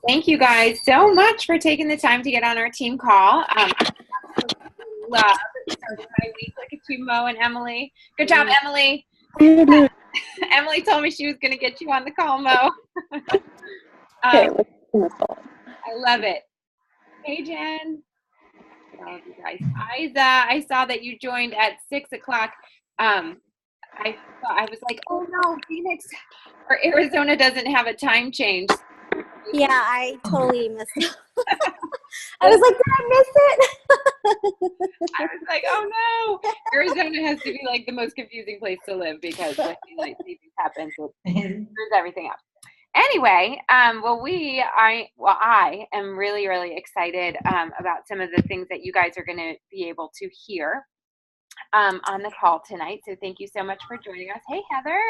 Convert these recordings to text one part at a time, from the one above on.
Thank you guys so much for taking the time to get on our team call. I love starting my week. Look at you, Mo and Emily. Good job, Emily. Emily told me she was going to get you on the call, Mo. Okay, I love it. Hey, Jen. Love you guys. Isa, I saw that you joined at 6 o'clock. I was like, oh no, Phoenix or Arizona doesn't have a time change. Yeah, I totally missed it. I was like, did I miss it? I was like, oh no. Arizona has to be like the most confusing place to live because when daylight savings happens, it screws everything up. Anyway, I am really, really excited about some of the things that you guys are going to be able to hear on the call tonight. So thank you so much for joining us. Hey, Heather.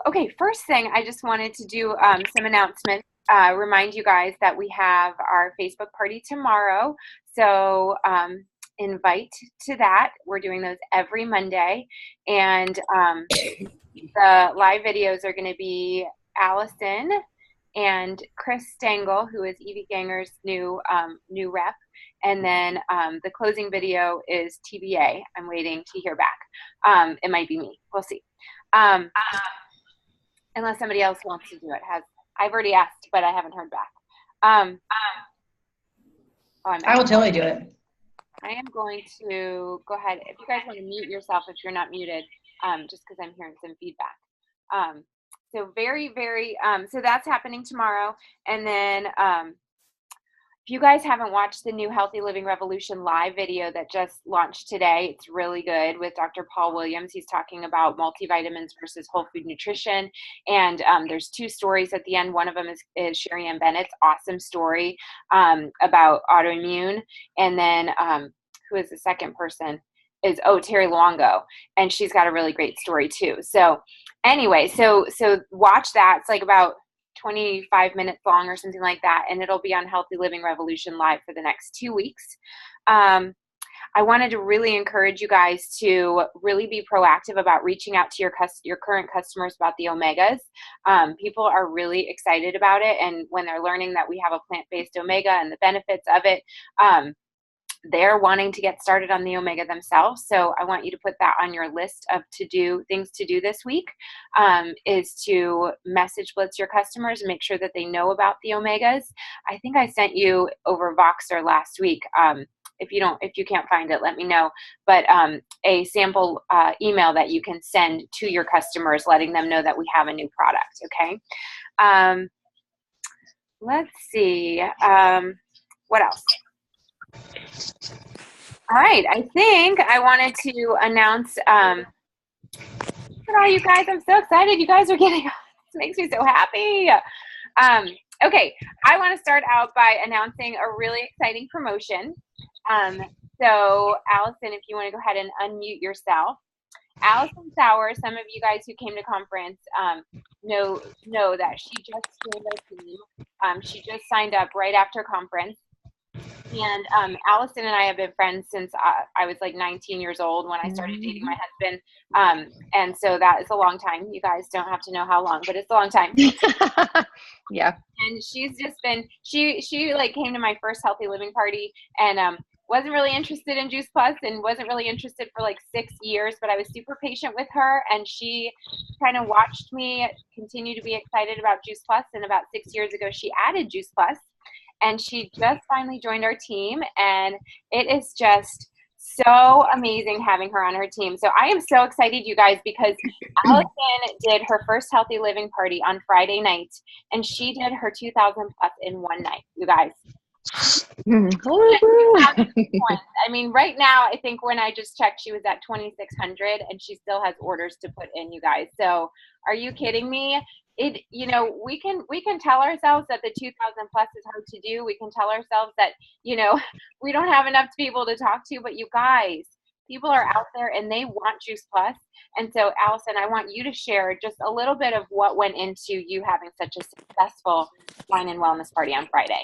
Okay, first thing, I just wanted to do some announcements. Remind you guys that we have our Facebook party tomorrow. So invite to that. We're doing those every Monday. And the live videos are going to be Allison and Chris Stengel, who is Evie Ganger's new rep. And then the closing video is TBA. I'm waiting to hear back. It might be me. We'll see. Unless somebody else wants to do it. I've already asked, but I haven't heard back. I will totally do it. I am going to go ahead. If you guys want to mute yourself if you're not muted, just because I'm hearing some feedback. So very, very, so that's happening tomorrow. And then if you guys haven't watched the new Healthy Living Revolution live video that just launched today, it's really good with Dr. Paul Williams. He's talking about multivitamins versus whole food nutrition. And there's two stories at the end. One of them is Sherry Ann Bennett's awesome story about autoimmune. And then who is the second person? Is Terry Luongo, and she's got a really great story too. So anyway, so watch that. It's like about 25 minutes long or something like that, and it'll be on Healthy Living Revolution Live for the next 2 weeks. I wanted to really encourage you guys to really be proactive about reaching out to your current customers about the omegas. People are really excited about it, and when they're learning that we have a plant-based omega and the benefits of it, they're wanting to get started on the omega themselves. So I want you to put that on your list of things to do this week, is to message blitz your customers and make sure that they know about the omegas. I think I sent you over Voxer last week. If you can't find it, let me know. But a sample email that you can send to your customers, letting them know that we have a new product. Okay. Let's see. What else? All right, I think I wanted to announce, look at all you guys, I'm so excited. You guys are getting, this makes me so happy. Okay, I want to start out by announcing a really exciting promotion. So Allison, if you want to go ahead and unmute yourself. Allison Sauer, some of you guys who came to conference know that she just joined our team. She just signed up right after conference. And Allison and I have been friends since I was like 19 years old when I started dating my husband. And so that is a long time. You guys don't have to know how long, but it's a long time. Yeah. And she's just been, she like came to my first Healthy Living party and wasn't really interested in Juice Plus and wasn't really interested for like 6 years, but I was super patient with her, and she kind of watched me continue to be excited about Juice Plus. And about 6 years ago, she added Juice Plus. And she just finally joined our team, and it is just so amazing having her on her team. So I am so excited, you guys, because Allison did her first Healthy Living party on Friday night, and she did her 2,000 plus in one night, you guys. I mean, right now, I think when I just checked, she was at 2,600, and she still has orders to put in, you guys. So are you kidding me? We can tell ourselves that the 2,000 plus is hard to do. We can tell ourselves that, we don't have enough people to talk to, but you guys, people are out there and they want Juice Plus. And so Allison, I want you to share just a little bit of what went into you having such a successful wine and wellness party on Friday.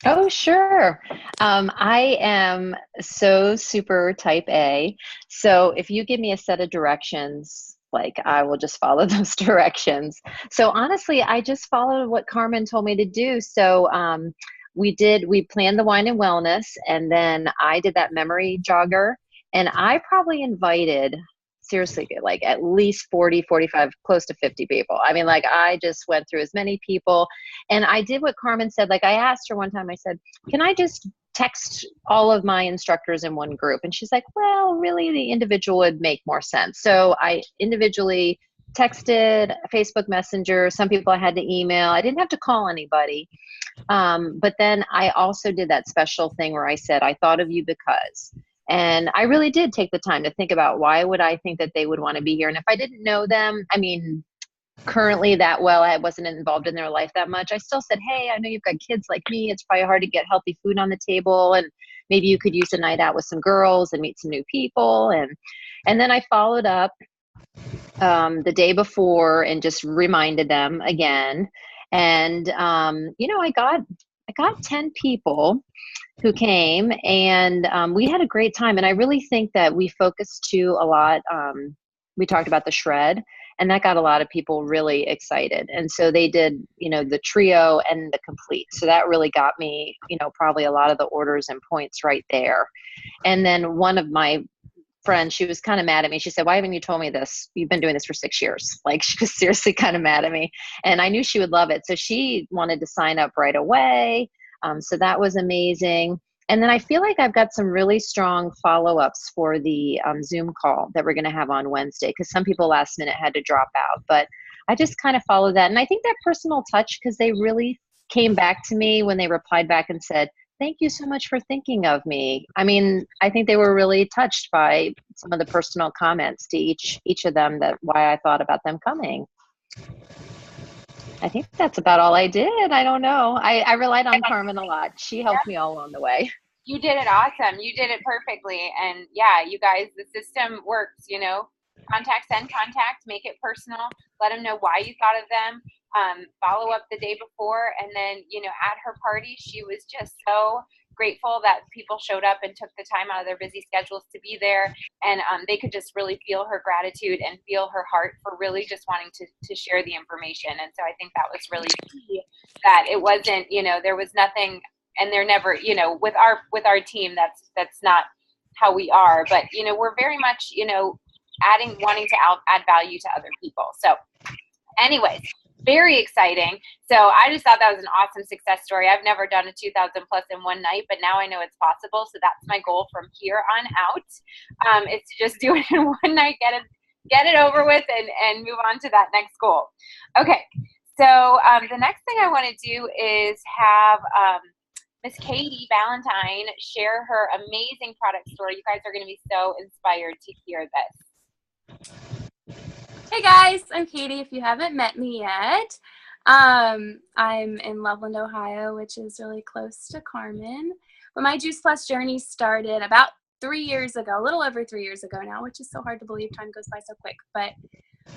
Oh, sure. I am so super type A. So if you give me a set of directions, Like, I will just follow those directions. So honestly, I just followed what Carmen told me to do. So we planned the wine and wellness, and then I did that memory jogger, and I probably invited, seriously, like at least 40, 45, close to 50 people. I mean, like, I just went through as many people, and I did what Carmen said. Like, I asked her one time, I said, can I just text all of my instructors in one group? And she's like, well, really the individual would make more sense. So I individually texted, Facebook Messenger. Some people I had to email. I didn't have to call anybody. But then I also did that special thing where I said, I thought of you because, and I really did take the time to think about, why would I think that they would want to be here? And if I didn't know them, I mean, currently that well, I wasn't involved in their life that much, I still said, hey, I know you've got kids like me. It's probably hard to get healthy food on the table, and maybe you could use a night out with some girls and meet some new people. And then I followed up the day before and just reminded them again. And I got 10 people who came, and we had a great time. And I really think that we focused too a lot. We talked about the shred, and that got a lot of people really excited. And so they did, the trio and the complete. So that really got me, probably a lot of the orders and points right there. And then one of my friends, she was kind of mad at me. She said, why haven't you told me this? You've been doing this for 6 years. Like, she was seriously kind of mad at me. And I knew she would love it. So she wanted to sign up right away. So that was amazing. And then I feel like I've got some really strong follow-ups for the Zoom call that we're going to have on Wednesday, because some people last minute had to drop out. But I just kind of followed that. And I think that personal touch, because they really came back to me when they replied back and said, thank you so much for thinking of me. I mean, I think they were really touched by some of the personal comments to each of them, that why I thought about them coming. I think that's about all I did. I don't know. I relied on Carmen a lot. She helped me all along the way. You did it awesome. You did it perfectly. And yeah, you guys, the system works, contact, send contact, make it personal, let them know why you thought of them, follow up the day before. And then, at her party, she was just so grateful that people showed up and took the time out of their busy schedules to be there. And they could just really feel her gratitude and feel her heart for really just wanting to share the information. And so I think that was really key, that it wasn't, there was nothing, and they're never, with our team, that's not how we are. But, we're very much, wanting to add value to other people. So anyways, very exciting. So I just thought that was an awesome success story. I've never done a 2,000 plus in one night, but now I know it's possible. So that's my goal from here on out, is to just do it in one night, get it over with, and move on to that next goal. Okay. So the next thing I want to do is have Miss Katie Ballentine share her amazing product story. You guys are going to be so inspired to hear this. Hey guys, I'm Katie, if you haven't met me yet. I'm in Loveland, Ohio, which is really close to Carmen. But my Juice Plus journey started about 3 years ago, a little over 3 years ago now, which is so hard to believe. Time goes by so quick. But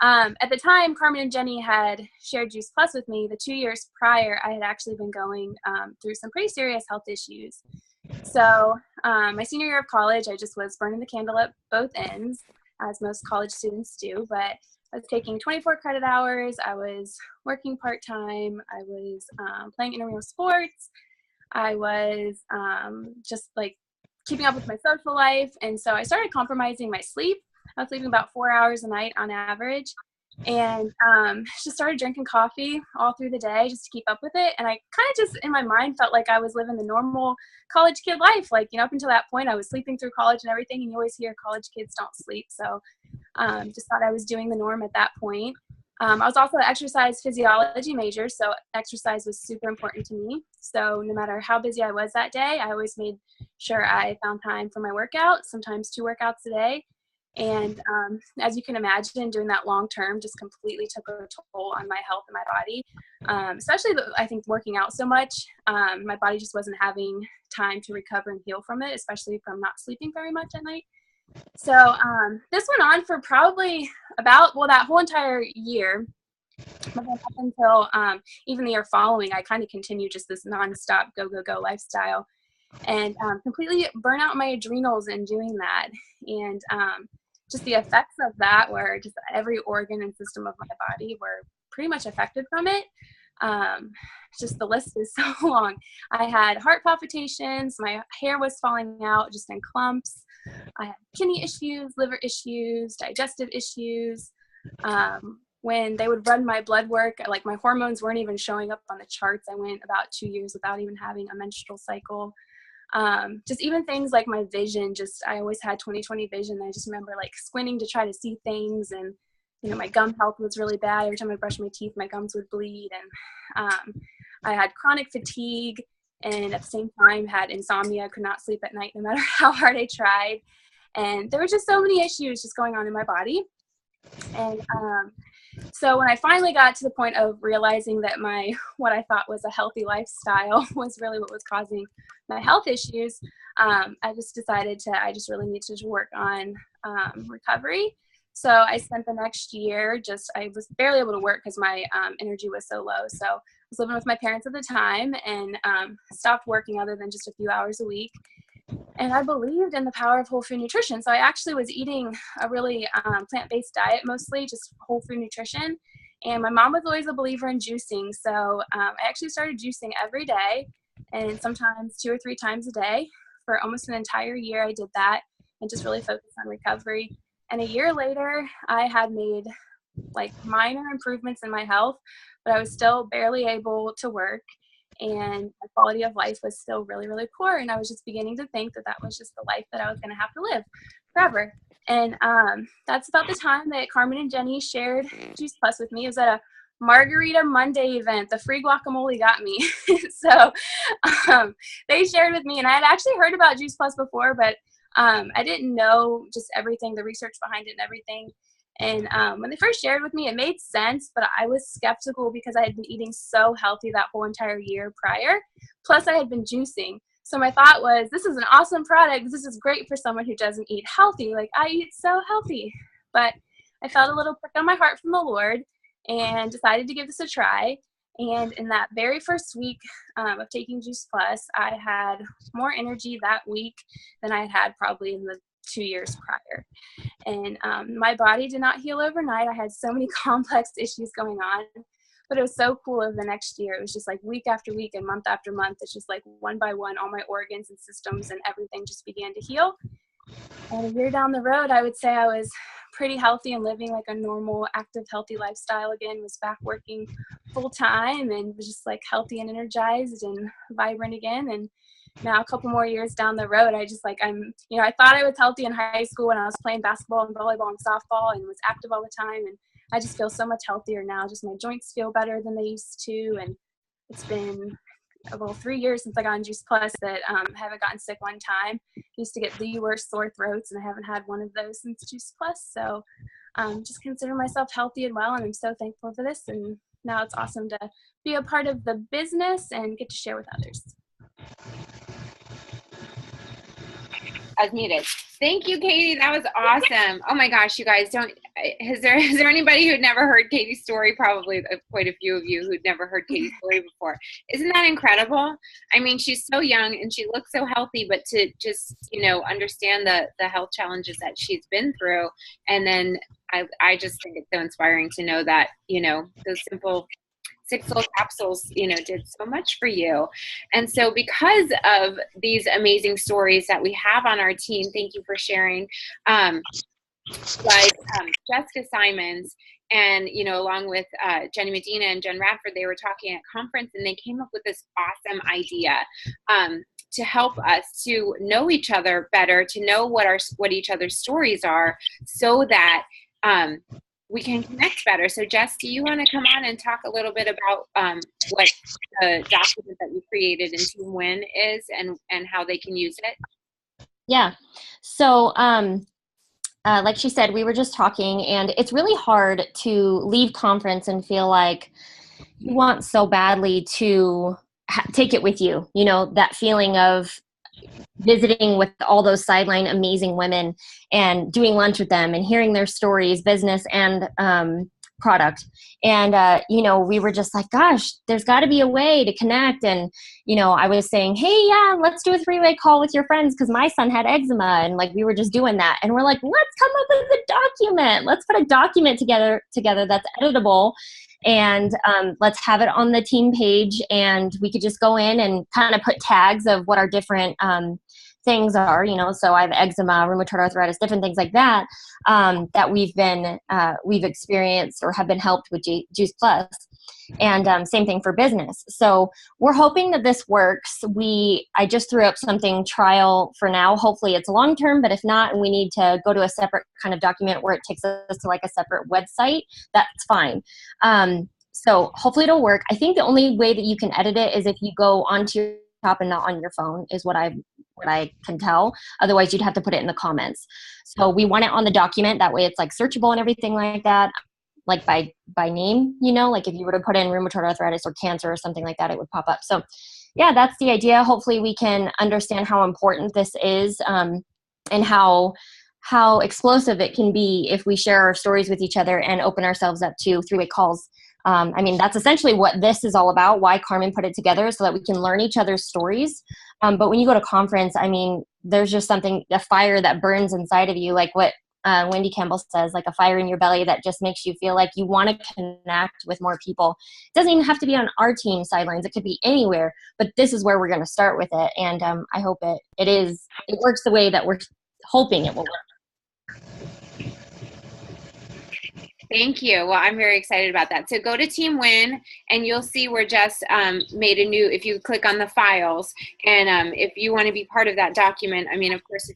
at the time, Carmen and Jenny had shared Juice Plus with me. The 2 years prior, I had actually been going through some pretty serious health issues. So my senior year of college, I just was burning the candle at both ends, as most college students do. But I was taking 24 credit hours. I was working part-time. I was playing intramural sports. I was just like keeping up with my social life. And so I started compromising my sleep. I was sleeping about 4 hours a night on average, and just started drinking coffee all through the day just to keep up with it. And I kind of just in my mind felt like I was living the normal college kid life. Like, up until that point, I was sleeping through college and everything. And you always hear college kids don't sleep. So just thought I was doing the norm at that point. I was also an exercise physiology major, so exercise was super important to me. So no matter how busy I was that day, I always made sure I found time for my workout, sometimes 2 workouts a day. And as you can imagine, doing that long term just completely took a toll on my health and my body, especially I think working out so much. My body just wasn't having time to recover and heal from it, especially from not sleeping very much at night. So this went on for probably about, well, that whole entire year. But then up until even the year following, I kind of continued just this nonstop go lifestyle, and completely burn out my adrenals in doing that. And just the effects of that were just every organ and system of my body were pretty much affected from it. Just the list is so long. I had heart palpitations, my hair was falling out just in clumps. I had kidney issues, liver issues, digestive issues. When they would run my blood work, like my hormones weren't even showing up on the charts. I went about 2 years without even having a menstrual cycle. Just even things like my vision, I always had 20/20 vision. I just remember like squinting to try to see things, and my gum health was really bad. Every time I brushed my teeth, my gums would bleed, and I had chronic fatigue, and at the same time had insomnia, could not sleep at night no matter how hard I tried. And there were just so many issues just going on in my body. And so when I finally got to the point of realizing that what I thought was a healthy lifestyle was really what was causing my health issues, I just decided I just really need to work on recovery. So I spent the next year I was barely able to work because my energy was so low. So I was living with my parents at the time, and stopped working other than just a few hours a week. And I believed in the power of whole food nutrition. So I actually was eating a really plant-based diet, mostly just whole food nutrition. And my mom was always a believer in juicing. So I actually started juicing every day, and sometimes 2 or 3 times a day. For almost an entire year, I did that and just really focused on recovery. And a year later, I had made like minor improvements in my health, but I was still barely able to work. And my quality of life was still really, really poor. And I was just beginning to think that was just the life that I was going to have to live forever. And that's about the time that Carmen and Jenny shared Juice Plus with me. It was at a Margarita Monday event. The free guacamole got me. So they shared with me, and I had actually heard about Juice Plus before, but I didn't know just everything, the research behind it and everything. And when they first shared with me, it made sense, but I was skeptical because I had been eating so healthy that whole entire year prior. Plus, I had been juicing. So my thought was, this is an awesome product. This is great for someone who doesn't eat healthy. Like, I eat so healthy. But I felt a little prick on my heart from the Lord and decided to give this a try. And in that very first week of taking Juice Plus, I had more energy that week than I had had probably in the 2 years prior. And my body did not heal overnight. I had so many complex issues going on, but it was so cool over the next year. It was just like week after week and month after month. It's just like one by one, all my organs and systems and everything just began to heal. And a year down the road, I would say I was pretty healthy and living like a normal, active, healthy lifestyle again, was back working full time and was just like healthy and energized and vibrant again. And now a couple more years down the road, I thought I was healthy in high school when I was playing basketball and volleyball and softball and was active all the time. And I just feel so much healthier now. Just my joints feel better than they used to. And it's been 3 years since I got on Juice Plus that I haven't gotten sick one time. I used to get the worst sore throats, and I haven't had one of those since Juice Plus. So just consider myself healthy and well, and I'm so thankful for this. And now it's awesome to be a part of the business and get to share with others. As needed. Thank you, Katie. That was awesome. Oh my gosh, you guys is there anybody who'd never heard Katie's story? Probably quite a few of you who'd never heard Katie's story before. Isn't that incredible? I mean, she's so young and she looks so healthy, but to just, understand the health challenges that she's been through. And then I just think it's so inspiring to know that, those simple 6 little capsules, did so much for you. And so because of these amazing stories that we have on our team, thank you for sharing, Jessica Simons and, along with Jenny Medina and Jen Radford, they were talking at conference and they came up with this awesome idea to help us to know each other better, to know what each other's stories are, so that we can connect better. So Jess, do you want to come on and talk a little bit about what the document that you created in Team Win is and how they can use it? Yeah. So like she said, we were just talking, and it's really hard to leave conference and feel like you want so badly to take it with you, that feeling of visiting with all those sideline amazing women and doing lunch with them and hearing their stories, business and product. And, you know, we were just like, gosh, there's got to be a way to connect. And, you know, I was saying, hey, yeah, let's do a 3-way call with your friends because my son had eczema. And like, we were just doing that. And we're like, let's come up with a document. Let's put a document together that's editable. And let's have it on the team page. And we could just go in and kind of put tags of what our different things are, you know, so I have eczema, rheumatoid arthritis, different things like that, that we've experienced or have been helped with Juice Plus. And same thing for business. So we're hoping that this works. I just threw up something trial for now. Hopefully it's long-term, but if not, and we need to go to a separate kind of document where it takes us to like a separate website, that's fine. So hopefully it'll work. I think the only way that you can edit it is if you go onto your laptop and not on your phone is what I can tell. Otherwise you'd have to put it in the comments. So we want it on the document. That way it's like searchable and everything like that. Like by name, you know, like if you were to put in rheumatoid arthritis or cancer or something like that, it would pop up. So yeah, that's the idea. Hopefully we can understand how important this is, and how explosive it can be if we share our stories with each other and open ourselves up to 3-way calls. I mean, that's essentially what this is all about, why Carmen put it together, so that we can learn each other's stories. But when you go to conference, I mean, there's just a fire that burns inside of you, like what Wendy Campbell says, like a fire in your belly that just makes you feel like you want to connect with more people. It doesn't even have to be on our team sidelines. It could be anywhere, but this is where we're going to start with it. And I hope it works the way that we're hoping it will work. Thank you. Well, I'm very excited about that. So go to Team Win and you'll see we're just made a new, if you click on the files, and if you want to be part of that document, I mean, of course, if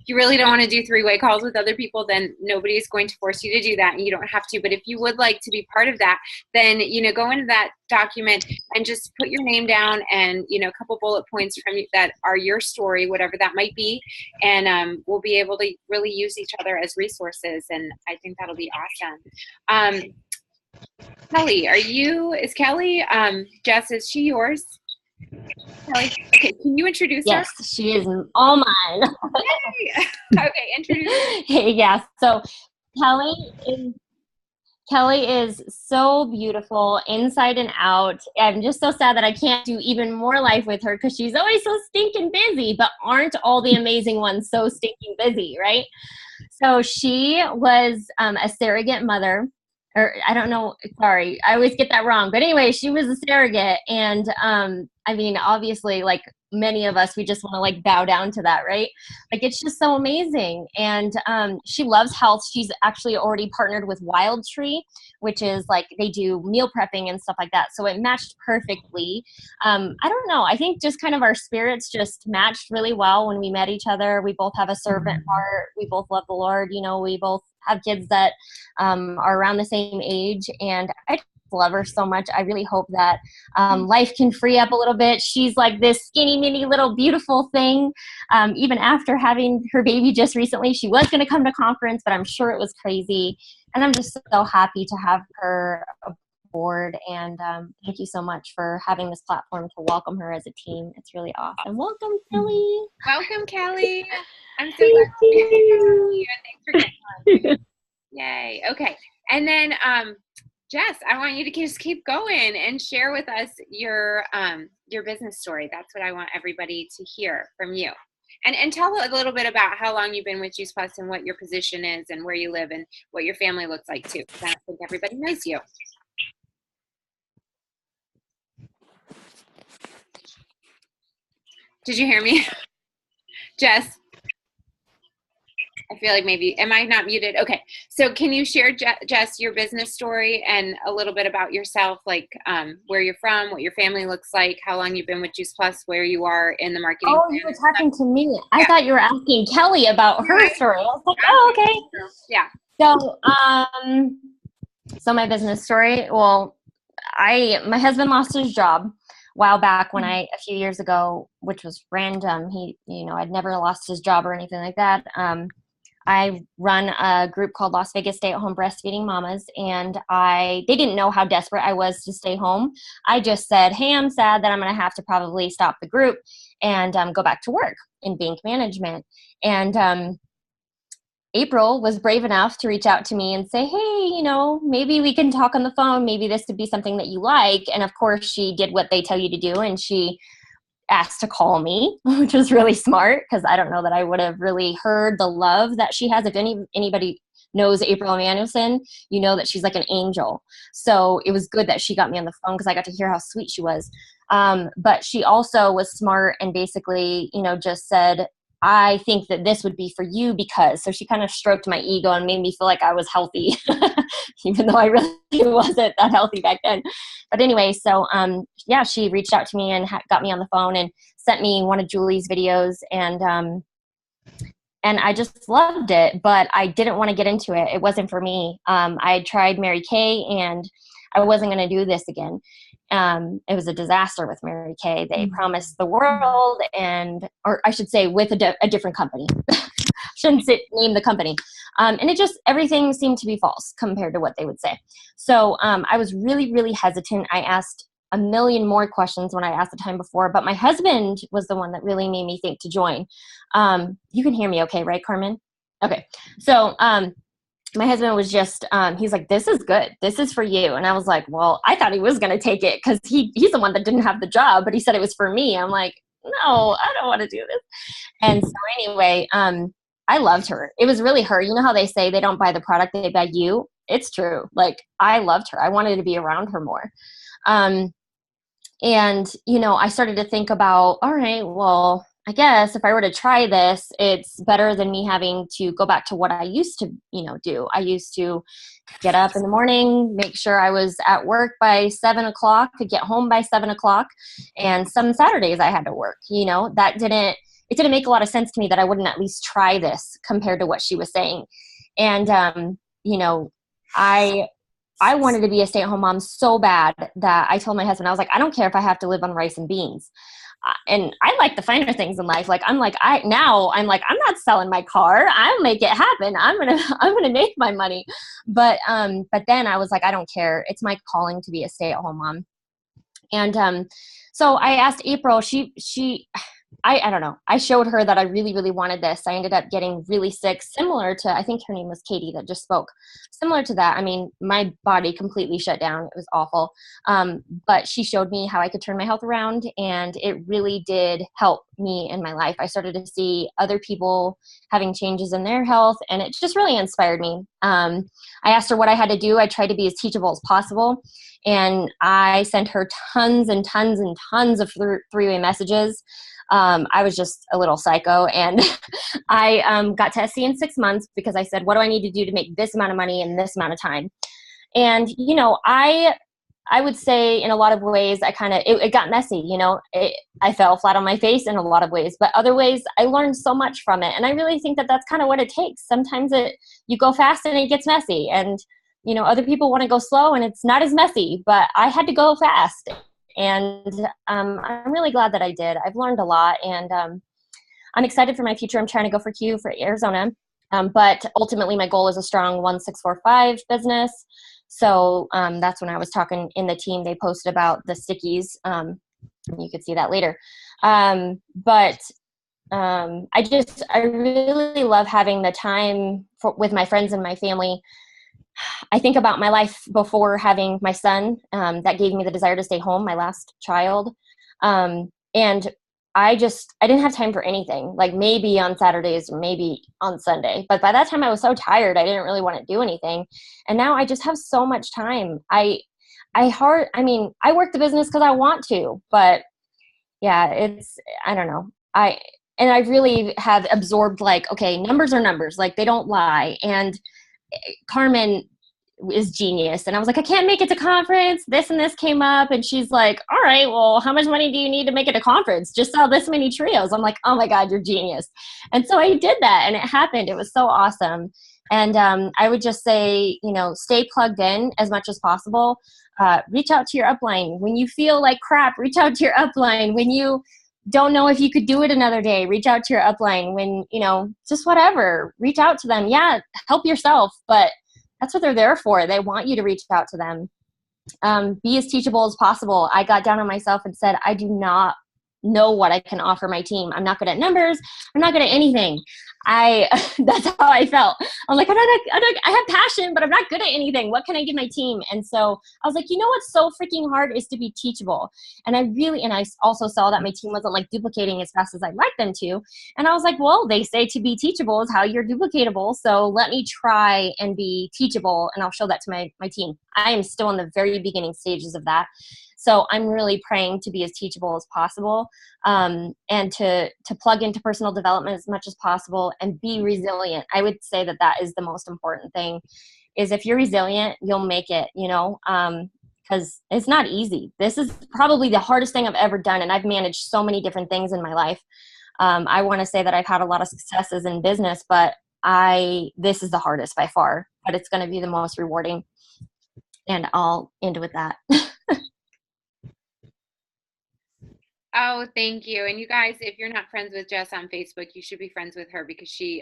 you really don't want to do 3-way calls with other people, then nobody is going to force you to do that and you don't have to. But if you would like to be part of that, then, you know, go into that document and just put your name down and, you know, a couple bullet points from you that are your story, whatever that might be. And we'll be able to really use each other as resources. And I think that'll be awesome. Kelly, is Kelly, Jess, is she yours? Kelly, okay, can you introduce her? Yes, she is all mine. Yay! Okay, introduce her. Yeah, so Kelly is so beautiful inside and out. I'm just so sad that I can't do even more life with her because she's always so stinking busy, but aren't all the amazing ones so stinking busy, right? So she was a surrogate mother, or I don't know, sorry, I always get that wrong. But anyway, she was a surrogate. And I mean, obviously, like many of us, we just want to like bow down to that, right? Like it's just so amazing. And she loves health. She's actually already partnered with Wild Tree, which is like they do meal prepping and stuff like that. So it matched perfectly. I don't know. I think just kind of our spirits just matched really well when we met each other. We both have a servant heart. We both love the Lord. You know, we both have kids that are around the same age. And I love her so much. I really hope that life can free up a little bit. She's like this skinny mini little beautiful thing. Even after having her baby just recently, she was going to come to conference, but I'm sure it was crazy. And I'm just so happy to have her aboard. And thank you so much for having this platform to welcome her as a team. It's really awesome. Welcome, Kelly. Welcome, Kelly. I'm so glad to meet you. Thanks for getting on. Yay. Okay. And then Jess, I want you to just keep going and share with us your business story. That's what I want everybody to hear from you. And tell a little bit about how long you've been with Juice Plus and what your position is and where you live and what your family looks like too, because I don't think everybody knows you. Did you hear me? Jess? I feel like maybe, am I not muted? Okay. So can you share, Jess, your business story and a little bit about yourself, like where you're from, what your family looks like, how long you've been with Juice Plus, where you are in the marketing? Oh, you were talking to me. I thought you were asking Kelly about her story. I was like, oh, okay. Yeah. So my business story, well, my husband lost his job a while back when a few years ago, which was random. He, I'd never lost his job or anything like that. I run a group called Las Vegas Stay-at-Home Breastfeeding Mamas, and they didn't know how desperate I was to stay home. I just said, hey, I'm sad that I'm going to have to probably stop the group and go back to work in bank management. And April was brave enough to reach out to me and say, hey, you know, maybe we can talk on the phone. Maybe this would be something that you like. And of course, she did what they tell you to do. And she asked to call me, which was really smart because I don't know that I would have really heard the love that she has. If anybody knows April Emanuelson, you know that she's like an angel. So it was good that she got me on the phone because I got to hear how sweet she was. But she also was smart and basically, you know, just said, I think that this would be for you because, so she kind of stroked my ego and made me feel like I was healthy, even though I really wasn't that healthy back then. But anyway, so yeah, she reached out to me and got me on the phone and sent me one of Julie's videos, and I just loved it, but I didn't want to get into it. It wasn't for me. I had tried Mary Kay and I wasn't going to do this again. It was a disaster with Mary Kay. They promised the world, or I should say with a different company. Shouldn't name the company. And it just, everything seemed to be false compared to what they would say. So I was really, really hesitant. I asked a million more questions when I asked the time before, but my husband was the one that really made me think to join. You can hear me okay, right, Carmen? Okay. So my husband was just, he's like, this is good. This is for you. And I was like, well, I thought he was going to take it because he's the one that didn't have the job, but he said it was for me. I'm like, no, I don't want to do this. And so anyway, I loved her. It was really her. You know how they say they don't buy the product, they buy you? It's true. Like, I loved her. I wanted to be around her more. And, you know, I started to think about, all right, well, I guess if I were to try this, it's better than me having to go back to what I used to, you know, do. I used to get up in the morning, make sure I was at work by 7 o'clock, to get home by 7 o'clock. And some Saturdays I had to work, you know, it didn't make a lot of sense to me that I wouldn't at least try this compared to what she was saying. And, you know, I wanted to be a stay-at-home mom so bad that I told my husband, I was like, I don't care if I have to live on rice and beans. And I like the finer things in life. Like, I'm not selling my car. I'll make it happen. I'm going to make my money. But then I was like, I don't care. It's my calling to be a stay-at-home mom. And, so I asked April, I don't know. I showed her that I really, really wanted this. I ended up getting really sick, similar to, I think her name was Katie that just spoke. Similar to that. I mean, my body completely shut down. It was awful. But she showed me how I could turn my health around, and it really did help me in my life. I started to see other people having changes in their health, and it just really inspired me. I asked her what I had to do. I tried to be as teachable as possible. And I sent her tons and tons and tons of three-way messages. I was just a little psycho, and I got to SC in 6 months because I said, what do I need to do to make this amount of money in this amount of time? And, you know, I would say in a lot of ways, it got messy, you know, I fell flat on my face in a lot of ways, but other ways I learned so much from it. And I really think that that's kind of what it takes. Sometimes you go fast and it gets messy, and, you know, other people want to go slow and it's not as messy, but I had to go fast. And I'm really glad that I did. I've learned a lot, and I'm excited for my future. I'm trying to go for Q for Arizona. But ultimately my goal is a strong 1645 business. So that's when I was talking in the team, they posted about the stickies. You could see that later. But I really love having the time with my friends and my family. I think about my life before having my son, that gave me the desire to stay home, my last child. And I didn't have time for anything, like maybe on Saturdays or maybe on Sunday. But by that time I was so tired, I didn't really want to do anything. And now I just have so much time. I work the business because I want to, but yeah, I don't know. I really have absorbed, like, okay, numbers are numbers, like they don't lie. And Carmen is genius. And I was like, I can't make it to conference. This and this came up. And she's like, all right, well, how much money do you need to make it to conference? Just sell this many trios. I'm like, oh my God, you're genius. And so I did that, and it happened. It was so awesome. And I would just say, you know, stay plugged in as much as possible. Reach out to your upline. When you feel like crap, reach out to your upline. When you don't know if you could do it another day, reach out to your upline. When, you know, just whatever, reach out to them. Yeah, help yourself, but that's what they're there for. They want you to reach out to them. Be as teachable as possible. I got down on myself and said, I do not know what I can offer my team. I'm not good at numbers. I'm not good at anything. that's how I felt. I'm like, I have passion, but I'm not good at anything. What can I give my team? And so I was like, you know what's so freaking hard is to be teachable. And I also saw that my team wasn't like duplicating as fast as I'd like them to. And I was like, well, they say to be teachable is how you're duplicatable. So let me try and be teachable, and I'll show that to my team. I am still in the very beginning stages of that. So I'm really praying to be as teachable as possible, and to plug into personal development as much as possible and be resilient. I would say that is the most important thing, is if you're resilient, you'll make it, because it's not easy. This is probably the hardest thing I've ever done, and I've managed so many different things in my life. I want to say that I've had a lot of successes in business, but this is the hardest by far, but it's going to be the most rewarding. And I'll end with that. Oh, thank you. And you guys, if you're not friends with Jess on Facebook, you should be friends with her, because she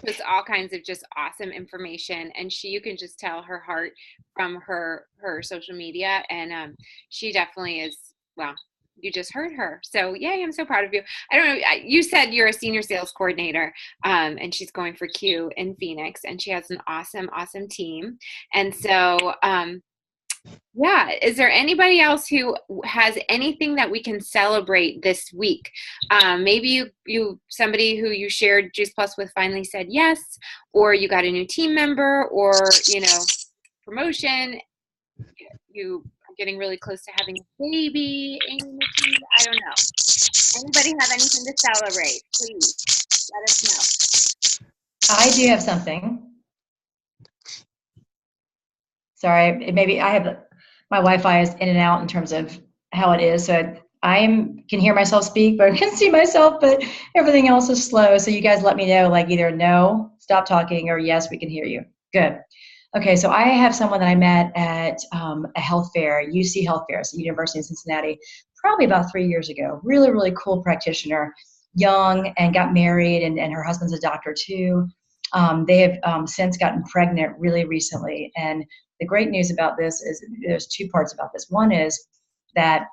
puts all kinds of just awesome information, and you can just tell her heart from her social media. And she definitely is, well, you just heard her. So yay, I'm so proud of you. I don't know, you said you're a senior sales coordinator, and she's going for Q in Phoenix, and she has an awesome team. And so, yeah. Is there anybody else who has anything that we can celebrate this week? Maybe somebody who you shared Juice Plus with finally said yes, or you got a new team member, or, promotion. You are getting really close to having a baby. I don't know. Anybody have anything to celebrate? Please let us know. I do have something. Sorry, maybe my Wi-Fi is in and out in terms of how it is. So I can hear myself speak, but I can see myself, but everything else is slow. So you guys let me know, like either no, stop talking, or yes, we can hear you. Good. Okay, so I have someone that I met at a health fair, UC Health Fair, so University of Cincinnati, probably about 3 years ago. Really, really cool practitioner, young, and got married, and her husband's a doctor too. They have since gotten pregnant really recently, and the great news about this is there's two parts about this. One is that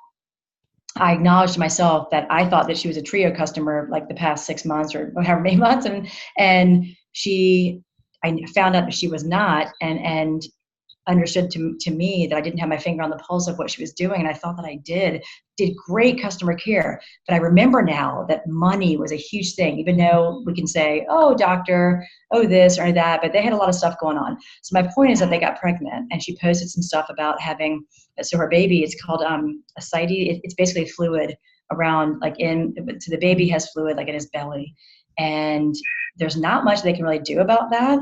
I acknowledged to myself that I thought that she was a Trio customer like the past 6 months or however many months, and I found out that she was not, and understood to me that I didn't have my finger on the pulse of what she was doing, and I thought that I did great customer care. But I remember now that money was a huge thing, even though we can say, oh, doctor, oh, this or that, but they had a lot of stuff going on. So my point is that they got pregnant, and she posted some stuff about having, so her baby, it's called ascites. It's basically fluid around, so the baby has fluid like in his belly. And there's not much they can really do about that,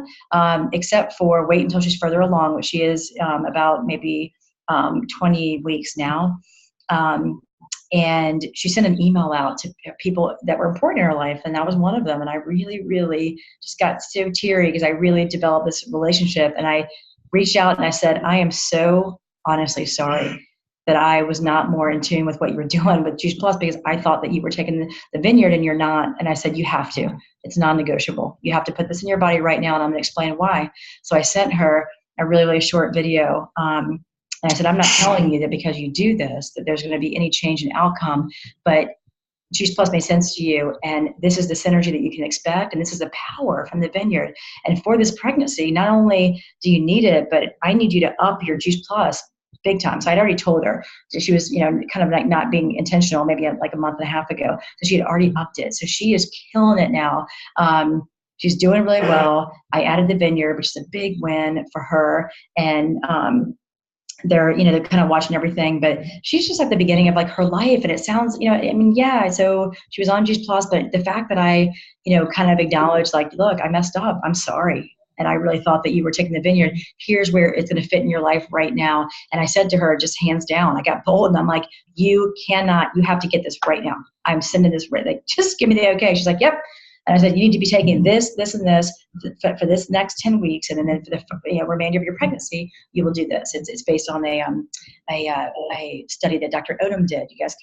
except for wait until she's further along, which she is about maybe 20 weeks now. And she sent an email out to people that were important in her life, and that was one of them. And I really, really just got so teary because I really developed this relationship. And I reached out and I said, I am so honestly sorry that I was not more in tune with what you were doing with Juice Plus, because I thought that you were taking the vineyard and you're not. And I said, you have to. It's non-negotiable. You have to put this in your body right now, and I'm going to explain why. So I sent her a really, really short video. And I said, I'm not telling you that because you do this, that there's going to be any change in outcome, but Juice Plus makes sense to you, and this is the synergy that you can expect, and this is the power from the vineyard. And for this pregnancy, not only do you need it, but I need you to up your Juice Plus big time. So I'd already told her. So she was, kind of like not being intentional, maybe like a month and a half ago. So she had already upped it. So she is killing it now. She's doing really well. I added the vineyard, which is a big win for her. And they're kind of watching everything, but she's just at the beginning of like her life. And it sounds, yeah, so she was on Juice Plus, but the fact that I, kind of acknowledged like, look, I messed up. I'm sorry. And I really thought that you were taking the vineyard. Here's where it's going to fit in your life right now. And I said to her, just hands down, I got bold, and I'm like, you have to get this right now. I'm sending this right, like, just give me the okay. She's like, yep. And I said, you need to be taking this, this, and this for this next 10 weeks. And then for the remainder of your pregnancy, you will do this. It's based on a study that Dr. Odom did. You guys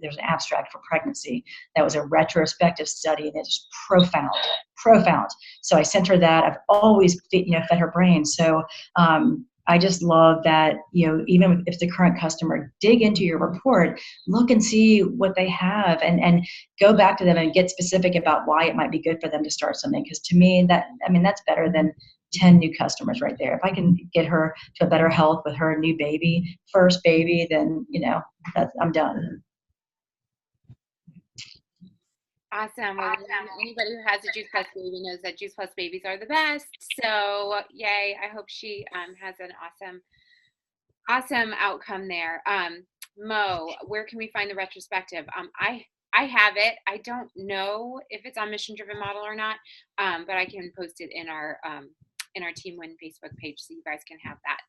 there's an abstract for pregnancy. That was a retrospective study, and it's profound. So I sent her that. I've always fed her brain. So I just love that, even if the current customer, dig into your report, look and see what they have, and go back to them and get specific about why it might be good for them to start something. Because to me, that's better than 10 new customers right there. If I can get her to a better health with her new baby, first baby, then, I'm done. Awesome. Well, anybody who has a Juice Plus baby knows that Juice Plus babies are the best. So yay. I hope she has an awesome outcome there. Mo, where can we find the retrospective? I have it. I don't know if it's on Mission Driven Model or not, but I can post it in our Team Win Facebook page so you guys can have that.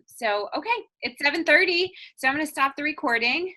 So okay, it's 7:30, so I'm going to stop the recording.